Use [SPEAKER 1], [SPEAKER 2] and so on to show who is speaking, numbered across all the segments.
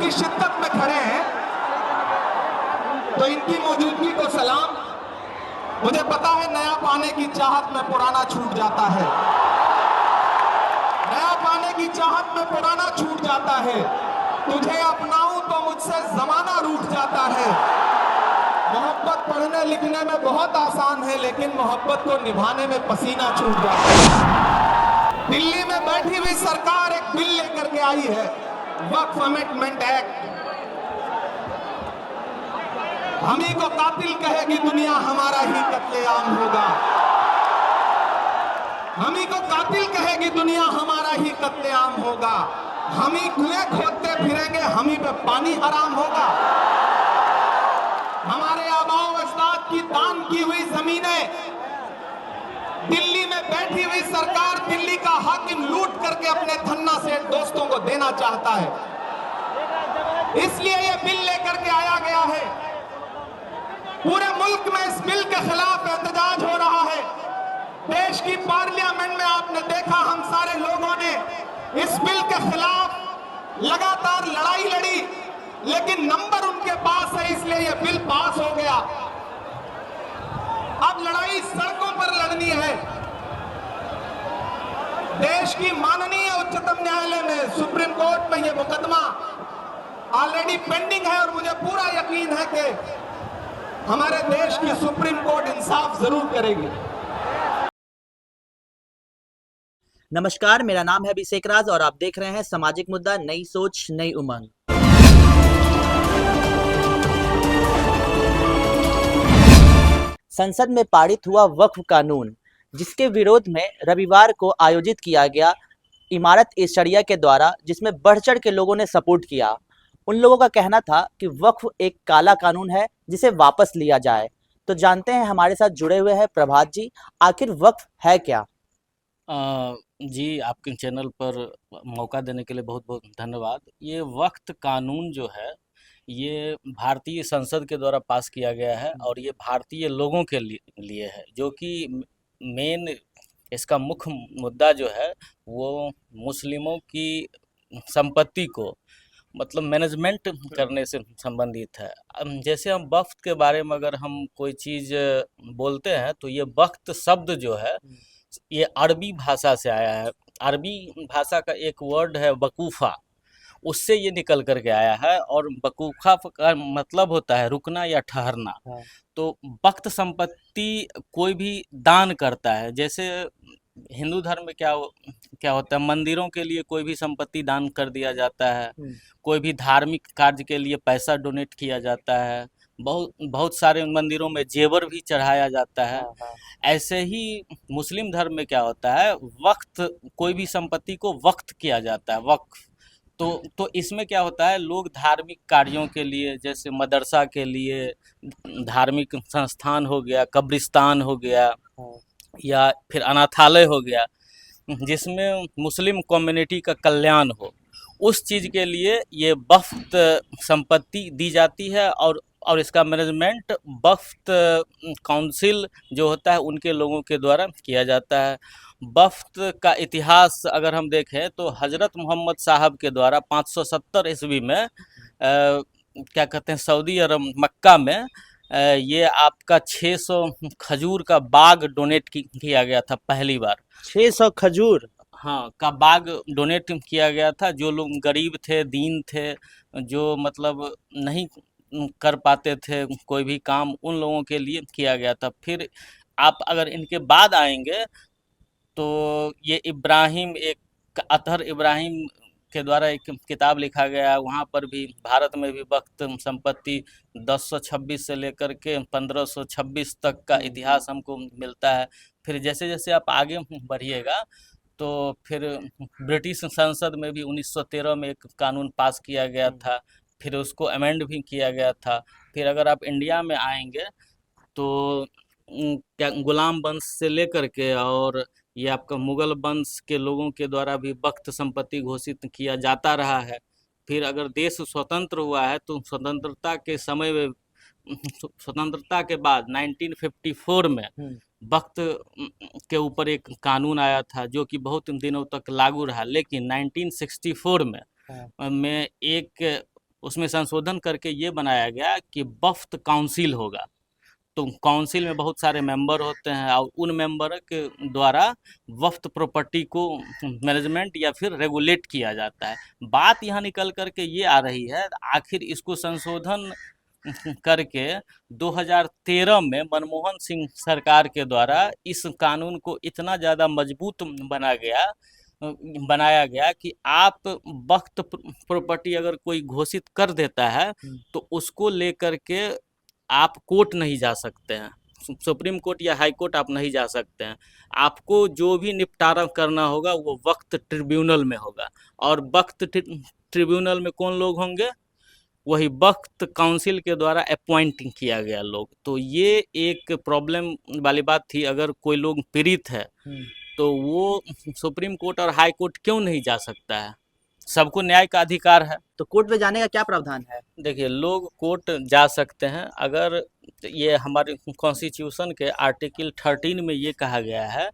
[SPEAKER 1] इतनी शिद्दत में खड़े हैं, तो इनकी मौजूदगी को सलाम। मुझे पता है नया पाने की चाहत में पुराना छूट जाता है, नया पाने की चाहत में पुराना छूट जाता है। तुझे अपनाऊं तो मुझसे जमाना रूठ जाता है। मोहब्बत पढ़ने लिखने में बहुत आसान है, लेकिन मोहब्बत को निभाने में पसीना छूट जाता है। दिल्ली में बैठी हुई सरकार एक बिल लेकर के आई है, वक्फ अमेंडमेंट एक्ट। हम ही को कातिल कहेगी दुनिया, हमारा ही कत्लेआम होगा। हम ही को कातिल कहेगी दुनिया, हमारा ही कत्लेआम होगा। हम ही कुएं खोदते फिरेंगे, हम ही पे पानी हराम होगा। हमारे आबाओ अजदाद की दान की हुई जमीनें दिल्ली में बैठी हुई सरकार, दिल्ली का हाकिम लूट करके अपने धन्ना से दोस्तों को देना चाहता है। इसलिए यह बिल लेकर के आया गया है। पूरे मुल्क में इस बिल के खिलाफ एहतजाज हो रहा है। देश की पार्लियामेंट में आपने देखा, हम सारे लोगों ने इस बिल के खिलाफ लगातार लड़ाई लड़ी, लेकिन नंबर उनके पास है, इसलिए यह बिल पास हो गया। अब लड़ाई सड़कों पर लड़नी है। देश की माननीय उच्चतम न्यायालय में, सुप्रीम कोर्ट में यह मुकदमा ऑलरेडी पेंडिंग है, और मुझे पूरा यकीन है कि हमारे देश की सुप्रीम कोर्ट इंसाफ जरूर करेगी।
[SPEAKER 2] नमस्कार, मेरा नाम है अभिषेक राज और आप देख रहे हैं सामाजिक मुद्दा, नई सोच नई उमंग। संसद में पारित हुआ वक्फ कानून, जिसके विरोध में रविवार को आयोजित किया गया इमारत ए शरिया के द्वारा, जिसमें बढ़ चढ़ के लोगों ने सपोर्ट किया। उन लोगों का कहना था कि वक्फ एक काला कानून है, जिसे वापस लिया जाए। तो जानते हैं, हमारे साथ जुड़े हुए हैं प्रभात जी। आखिर वक्फ है क्या?
[SPEAKER 3] जी, आपके चैनल पर मौका देने के लिए बहुत बहुत धन्यवाद। ये वक्फ कानून जो है, ये भारतीय संसद के द्वारा पास किया गया है और ये भारतीय लोगों के लिए है, जो कि मेन इसका मुख्य मुद्दा जो है वो मुस्लिमों की संपत्ति को मतलब मैनेजमेंट करने से संबंधित है। जैसे हम वक्फ के बारे में अगर हम कोई चीज़ बोलते हैं तो ये वक्त शब्द जो है ये अरबी भाषा से आया है। अरबी भाषा का एक वर्ड है वकूफ़ा, उससे ये निकल कर के आया है, और वकूफ़ा का मतलब होता है रुकना या ठहरना। तो वक्त संपत्ति कोई भी दान करता है, जैसे हिंदू धर्म में क्या होता है, मंदिरों के लिए कोई भी संपत्ति दान कर दिया जाता है, कोई भी धार्मिक कार्य के लिए पैसा डोनेट किया जाता है, बहुत बहुत सारे मंदिरों में जेवर भी चढ़ाया जाता है। ऐसे ही मुस्लिम धर्म में क्या होता है, वक्त कोई भी संपत्ति को वक्त किया जाता है, वक्फ। तो इसमें क्या होता है, लोग धार्मिक कार्यों के लिए, जैसे मदरसा के लिए, धार्मिक संस्थान हो गया, कब्रिस्तान हो गया, या फिर अनाथालय हो गया, जिसमें मुस्लिम कम्युनिटी का कल्याण हो, उस चीज़ के लिए ये वक्फ संपत्ति दी जाती है। और इसका मैनेजमेंट वक्फ काउंसिल जो होता है उनके लोगों के द्वारा किया जाता है। वक्फ का इतिहास अगर हम देखें तो हज़रत मोहम्मद साहब के द्वारा 570 ईस्वी में क्या कहते हैं, सऊदी अरब मक्का में ये आपका 600 खजूर का बाग डोनेट किया गया था पहली बार।
[SPEAKER 2] 600 खजूर,
[SPEAKER 3] हाँ, का बाग डोनेट किया गया था। जो लोग गरीब थे, दीन थे, जो मतलब नहीं कर पाते थे कोई भी काम, उन लोगों के लिए किया गया था। फिर आप अगर इनके बाद आएंगे तो ये इब्राहिम, एक अतहर इब्राहिम के द्वारा एक किताब लिखा गया, वहाँ पर भी भारत में भी वक्त संपत्ति 1026 से लेकर के 1526 तक का इतिहास हमको मिलता है। फिर जैसे जैसे आप आगे बढ़िएगा तो फिर ब्रिटिश संसद में भी 1913 में एक कानून पास किया गया था, फिर उसको अमेंड भी किया गया था। फिर अगर आप इंडिया में आएंगे तो क्या गुलाम वंश से लेकर के और ये आपका मुगल वंश के लोगों के द्वारा भी वक्त संपत्ति घोषित किया जाता रहा है। फिर अगर देश स्वतंत्र हुआ है तो स्वतंत्रता के समय में, स्वतंत्रता के बाद 1954 में वक्त के ऊपर एक कानून आया था, जो कि बहुत दिनों तक लागू रहा। लेकिन 1964 में एक उसमें संशोधन करके ये बनाया गया कि वक्फ काउंसिल होगा। तो काउंसिल में बहुत सारे मेंबर होते हैं और उन मेंबर के द्वारा वक्फ प्रॉपर्टी को मैनेजमेंट या फिर रेगुलेट किया जाता है। बात यहाँ निकल करके ये आ रही है, आखिर इसको संशोधन करके 2013 में मनमोहन सिंह सरकार के द्वारा इस कानून को इतना ज़्यादा मजबूत बनाया गया कि आप वक्त प्रॉपर्टी अगर कोई घोषित कर देता है तो उसको लेकर के आप कोर्ट नहीं जा सकते हैं, सुप्रीम कोर्ट या हाई कोर्ट आप नहीं जा सकते हैं। आपको जो भी निपटारा करना होगा वो वक्त ट्रिब्यूनल में होगा। और वक्त ट्रिब्यूनल में कौन लोग होंगे? वही वक्त काउंसिल के द्वारा अपॉइंट किया गया लोग। तो ये एक प्रॉब्लम वाली बात थी, अगर कोई लोग पीड़ित है तो वो सुप्रीम कोर्ट और हाई कोर्ट क्यों नहीं जा सकता है? सबको न्याय का अधिकार है।
[SPEAKER 2] तो कोर्ट में जाने का क्या प्रावधान है?
[SPEAKER 3] देखिए, लोग कोर्ट जा सकते हैं अगर ये हमारे कॉन्स्टिट्यूशन के आर्टिकल 13 में ये कहा गया है,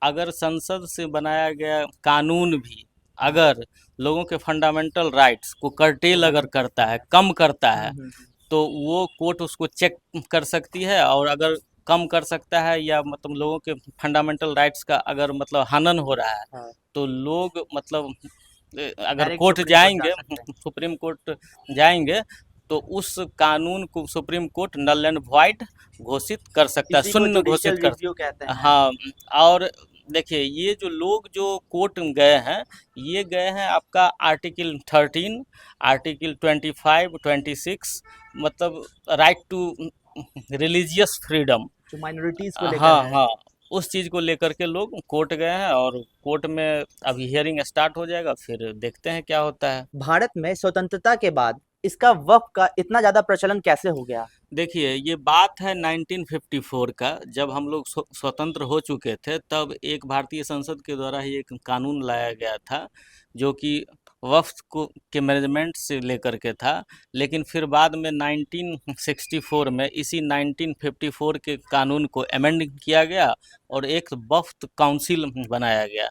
[SPEAKER 3] अगर संसद से बनाया गया कानून भी अगर लोगों के फंडामेंटल राइट्स को कर्टेल अगर करता है, कम करता है, तो वो कोर्ट उसको चेक कर सकती है। और अगर कम कर सकता है या मतलब लोगों के फंडामेंटल राइट्स का अगर मतलब हनन हो रहा है,
[SPEAKER 2] हाँ।
[SPEAKER 3] तो लोग मतलब अगर
[SPEAKER 2] डायरेक्ट
[SPEAKER 3] कोर्ट
[SPEAKER 2] सुप्रीम कोर्ट
[SPEAKER 3] जाएंगे,
[SPEAKER 2] जा सकते हैं।
[SPEAKER 3] सुप्रीम कोर्ट जाएंगे, तो उस कानून को Supreme Court null and void घोषित कर सकता है,
[SPEAKER 2] इसी को
[SPEAKER 3] शून्य घोषित
[SPEAKER 2] जुडिशियल
[SPEAKER 3] कर।
[SPEAKER 2] रिव्यू कहते हैं।
[SPEAKER 3] हाँ, और देखिए, ये जो लोग जो कोर्ट गए हैं, ये गए हैं आपका आर्टिकल 13, आर्टिकल 25, 26, मतलब राइट टू रिलीजियस फ्रीडम,
[SPEAKER 2] जो माइनॉरिटीज को लेकर
[SPEAKER 3] हाँ
[SPEAKER 2] है।
[SPEAKER 3] हाँ, उस चीज़ को लेकर के लोग कोर्ट गए हैं। और कोर्ट में अभी हियरिंग स्टार्ट हो जाएगा, फिर देखते हैं क्या होता है।
[SPEAKER 2] भारत में स्वतंत्रता के बाद इसका वक्फ का इतना ज्यादा प्रचलन कैसे हो गया?
[SPEAKER 3] देखिए, ये बात है 1954 का, जब हम लोग स्वतंत्र हो चुके थे, तब एक भारतीय संसद के द्वारा ही एक कानून लाया गया था जो कि वक्फ को के मैनेजमेंट से लेकर के था। लेकिन फिर बाद में 1964 में इसी 1954 के कानून को अमेंड किया गया और एक वक्फ काउंसिल बनाया गया,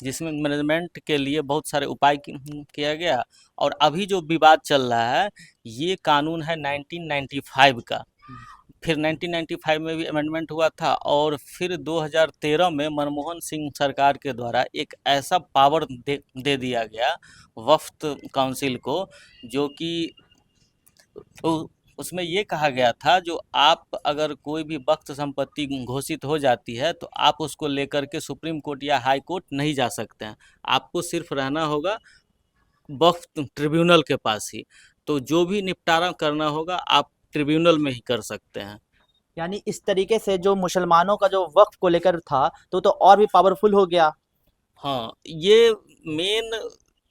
[SPEAKER 3] जिसमें मैनेजमेंट के लिए बहुत सारे उपाय किया गया। और अभी जो विवाद चल रहा है, ये कानून है 1995 का। फिर 1995 में भी अमेंडमेंट हुआ था और फिर 2013 में मनमोहन सिंह सरकार के द्वारा एक ऐसा पावर दे दिया गया वक्फ काउंसिल को, जो कि उसमें ये कहा गया था, जो आप अगर कोई भी वक्फ संपत्ति घोषित हो जाती है तो आप उसको लेकर के सुप्रीम कोर्ट या हाई कोर्ट नहीं जा सकते हैं, आपको सिर्फ रहना होगा वक्फ ट्रिब्यूनल के पास ही। तो जो भी निपटारा करना होगा आप ट्रिब्यूनल में ही कर सकते हैं।
[SPEAKER 2] यानी इस तरीके से जो मुसलमानों का जो वक्फ को लेकर था तो और भी पावरफुल हो गया।
[SPEAKER 3] हाँ, ये मेन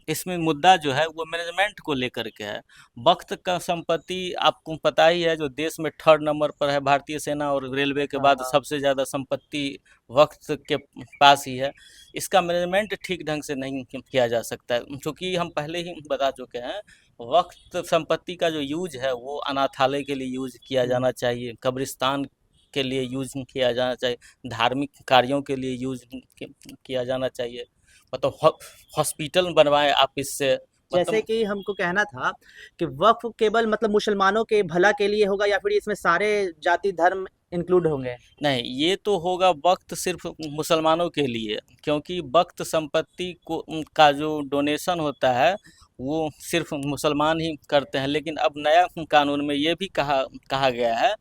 [SPEAKER 3] इसमें मुद्दा जो है वो मैनेजमेंट को लेकर के है। वक्त का संपत्ति आपको पता ही है, जो देश में 3rd नंबर पर है, भारतीय सेना और रेलवे के बाद सबसे ज़्यादा संपत्ति वक्त के पास ही है। इसका मैनेजमेंट ठीक ढंग से नहीं किया जा सकता है, क्योंकि हम पहले ही बता चुके हैं, वक्त संपत्ति का जो यूज है वो अनाथालय के लिए यूज किया जाना चाहिए, कब्रिस्तान के लिए यूज किया जाना चाहिए, धार्मिक कार्यों के लिए यूज किया जाना चाहिए, मतलब हॉस्पिटल बनवाएं आप इससे।
[SPEAKER 2] जैसे कि हमको कहना था कि वक्फ केवल मतलब मुसलमानों के भला के लिए होगा या फिर इसमें सारे जाति धर्म इंक्लूड होंगे?
[SPEAKER 3] नहीं, ये तो होगा वक्त सिर्फ मुसलमानों के लिए, क्योंकि वक्त संपत्ति को का जो डोनेशन होता है वो सिर्फ मुसलमान ही करते हैं। लेकिन अब नया कानून में ये भी कहा गया है,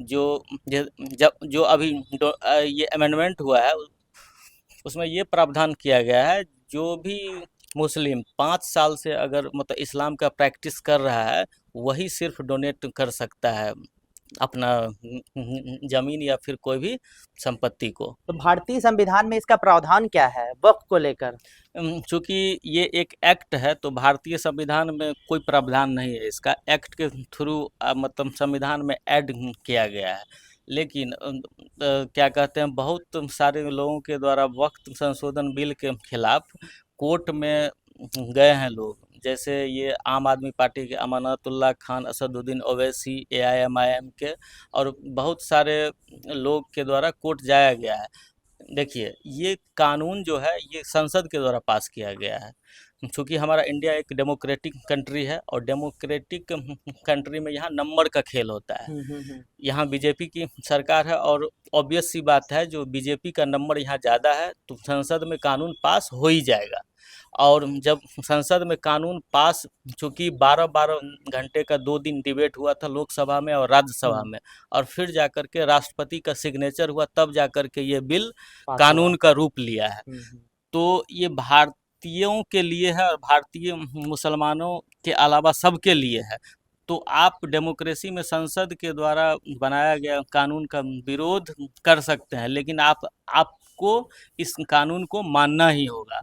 [SPEAKER 3] जो अभी ये अमेंडमेंट हुआ है, उसमें ये प्रावधान किया गया है, जो भी मुस्लिम 5 साल से अगर मतलब इस्लाम का प्रैक्टिस कर रहा है, वही सिर्फ डोनेट कर सकता है अपना जमीन या फिर कोई भी संपत्ति को।
[SPEAKER 2] तो भारतीय संविधान में इसका प्रावधान क्या है वक्फ को लेकर?
[SPEAKER 3] चूँकि ये एक एक्ट है, तो भारतीय संविधान में कोई प्रावधान नहीं है इसका, एक्ट के थ्रू मतलब संविधान में ऐड किया गया है। लेकिन क्या कहते हैं, बहुत सारे लोगों के द्वारा वक्त संशोधन बिल के खिलाफ कोर्ट में गए हैं लोग, जैसे ये आम आदमी पार्टी के अमानतुल्लाह खान, असदुद्दीन ओवैसी, AIMIM के, और बहुत सारे लोग के द्वारा कोर्ट जाया गया है। देखिए, ये कानून जो है ये संसद के द्वारा पास किया गया है। चूँकि हमारा इंडिया एक डेमोक्रेटिक कंट्री है और डेमोक्रेटिक कंट्री में यहाँ नंबर का खेल होता है। यहाँ बीजेपी की सरकार है और ऑब्वियस सी बात है, जो बीजेपी का नंबर यहाँ ज़्यादा है तो संसद में कानून पास हो ही जाएगा। और जब संसद में कानून पास, चूँकि 12-12 घंटे का 2 दिन डिबेट हुआ था लोकसभा में और राज्यसभा में, और फिर जाकर के राष्ट्रपति का सिग्नेचर हुआ, तब जाकर के ये बिल
[SPEAKER 2] पास
[SPEAKER 3] कानून का रूप लिया है।
[SPEAKER 2] हुआ।
[SPEAKER 3] तो ये भारतीयों के लिए है और भारतीय मुसलमानों के अलावा सबके लिए है। तो आप डेमोक्रेसी में संसद के द्वारा बनाया गया कानून का विरोध कर सकते हैं, लेकिन आपको इस कानून को मानना ही होगा।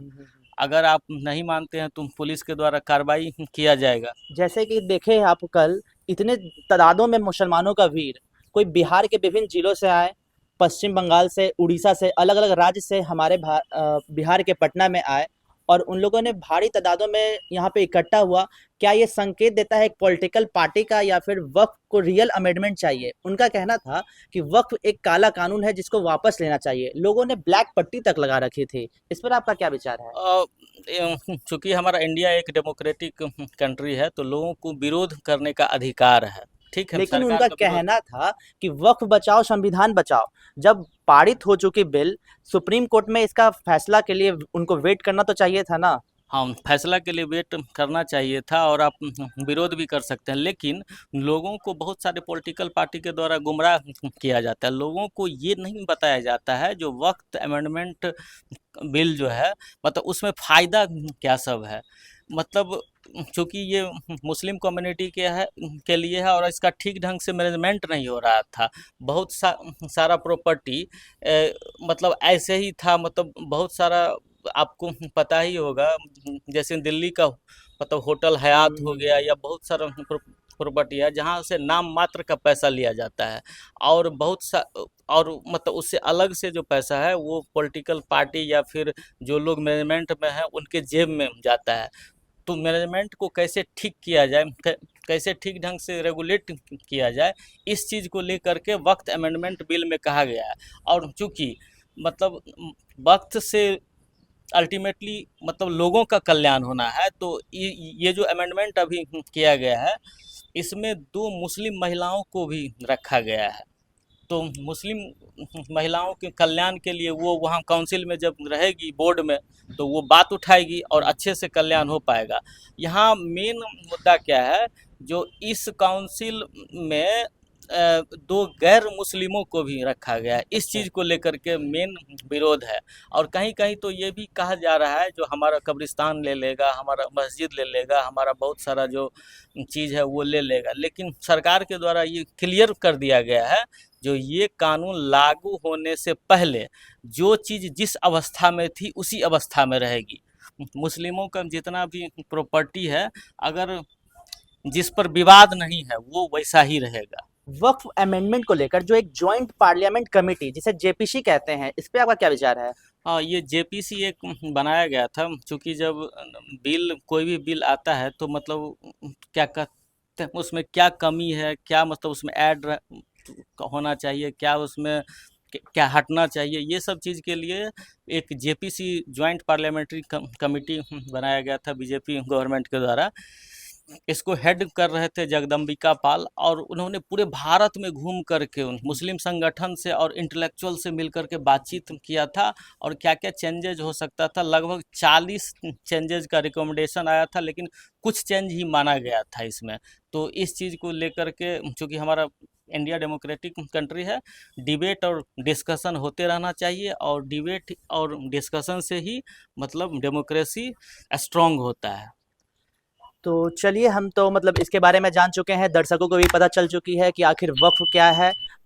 [SPEAKER 3] अगर आप नहीं मानते हैं तो पुलिस के द्वारा कार्रवाई किया जाएगा।
[SPEAKER 2] जैसे कि देखे आप कल इतने तादादों में मुसलमानों का भीड़, कोई बिहार के विभिन्न जिलों से आए, पश्चिम बंगाल से, उड़ीसा से, अलग अलग राज्य से हमारे बिहार के पटना में आए और उन लोगों ने भारी तादादों में यहाँ पे इकट्ठा हुआ। क्या ये संकेत देता है एक पॉलिटिकल पार्टी का, या फिर वक्फ को रियल अमेंडमेंट चाहिए? उनका कहना था कि वक्फ एक काला कानून है जिसको वापस लेना चाहिए। लोगों ने ब्लैक पट्टी तक लगा रखी थी। इस पर आपका क्या विचार है?
[SPEAKER 3] चूँकि हमारा इंडिया एक डेमोक्रेटिक कंट्री है तो लोगों को विरोध करने का अधिकार है, ठीक है।
[SPEAKER 2] लेकिन
[SPEAKER 3] सरकार
[SPEAKER 2] उनका
[SPEAKER 3] का विरोध,
[SPEAKER 2] कहना था कि वक्फ बचाओ संविधान बचाओ। जब पारित हो चुकी बिल, सुप्रीम कोर्ट में इसका फैसला के लिए उनको वेट करना तो चाहिए था ना।
[SPEAKER 3] हाँ, फैसला के लिए वेट करना चाहिए था और आप विरोध भी कर सकते हैं, लेकिन लोगों को बहुत सारे पॉलिटिकल पार्टी के द्वारा गुमराह किया जाता है। लोगों को ये नहीं बताया जाता है जो वक्त अमेंडमेंट बिल जो है, मतलब उसमें फ़ायदा क्या सब है। मतलब चूँकि ये मुस्लिम कम्युनिटी के लिए है और इसका ठीक ढंग से मैनेजमेंट नहीं हो रहा था। बहुत सारा प्रॉपर्टी मतलब ऐसे ही था, मतलब बहुत सारा आपको पता ही होगा, जैसे दिल्ली का मतलब होटल हयात हो गया या बहुत सारा प्रॉपर्टी है जहाँ से नाम मात्र का पैसा लिया जाता है और और मतलब उससे अलग से जो पैसा है वो पॉलिटिकल पार्टी या फिर जो लोग मैनेजमेंट में हैं उनके जेब में जाता है। तो मैनेजमेंट को कैसे ठीक किया जाए, कैसे ठीक ढंग से रेगुलेट किया जाए, इस चीज़ को लेकर के वक्त अमेंडमेंट बिल में कहा गया है। और चूँकि मतलब वक्त से अल्टीमेटली मतलब लोगों का कल्याण होना है, तो ये जो अमेंडमेंट अभी किया गया है इसमें 2 मुस्लिम महिलाओं को भी रखा गया है। तो मुस्लिम महिलाओं के कल्याण के लिए वो वहाँ काउंसिल में जब रहेगी बोर्ड में तो वो बात उठाएगी और अच्छे से कल्याण हो पाएगा। यहाँ मेन मुद्दा क्या है, जो इस काउंसिल में 2 गैर मुस्लिमों को भी रखा गया है, इस चीज़ को लेकर के मेन विरोध है। और कहीं-कहीं तो ये भी कहा जा रहा है जो हमारा कब्रिस्तान ले लेगा, हमारा मस्जिद ले लेगा, हमारा बहुत सारा जो चीज़ है वो ले लेगा। लेकिन सरकार के द्वारा ये क्लियर कर दिया गया है, जो ये कानून लागू होने से पहले जो चीज़ जिस अवस्था में थी उसी अवस्था में रहेगी। मुस्लिमों का जितना भी प्रॉपर्टी है, अगर जिस पर विवाद नहीं है वो वैसा ही रहेगा।
[SPEAKER 2] वक्फ अमेंडमेंट को लेकर जो एक जॉइंट पार्लियामेंट कमेटी जिसे जेपीसी कहते हैं, इस पे आपका क्या विचार है?
[SPEAKER 3] हाँ, ये जेपीसी एक बनाया गया था, चूँकि जब कोई भी बिल आता है तो मतलब क्या कहते हैं उसमें क्या कमी है, क्या मतलब उसमें ऐड होना चाहिए, क्या उसमें क्या हटना चाहिए, ये सब चीज़ के लिए एक जेपीसी जॉइंट पार्लियामेंट्री कमेटी बनाया गया था बीजेपी गवर्नमेंट के द्वारा। इसको हेड कर रहे थे जगदम्बिका पाल, और उन्होंने पूरे भारत में घूम करके मुस्लिम संगठन से और इंटेलेक्चुअल से मिलकर के बातचीत किया था और क्या-क्या चेंजेज हो सकता था। लगभग 40 चेंजेज का रिकमेंडेशन आया था, लेकिन कुछ चेंज ही माना गया था इसमें। तो इस चीज़ को लेकर के, चूँकि हमारा इंडिया डेमोक्रेटिक कंट्री है, डिबेट और डिस्कशन होते रहना चाहिए और डिबेट और डिस्कशन से ही मतलब डेमोक्रेसी स्ट्रॉन्ग होता है।
[SPEAKER 2] तो चलिए, हम तो मतलब इसके बारे में जान चुके हैं, दर्शकों को भी पता चल चुकी है कि आखिर वक्फ क्या है।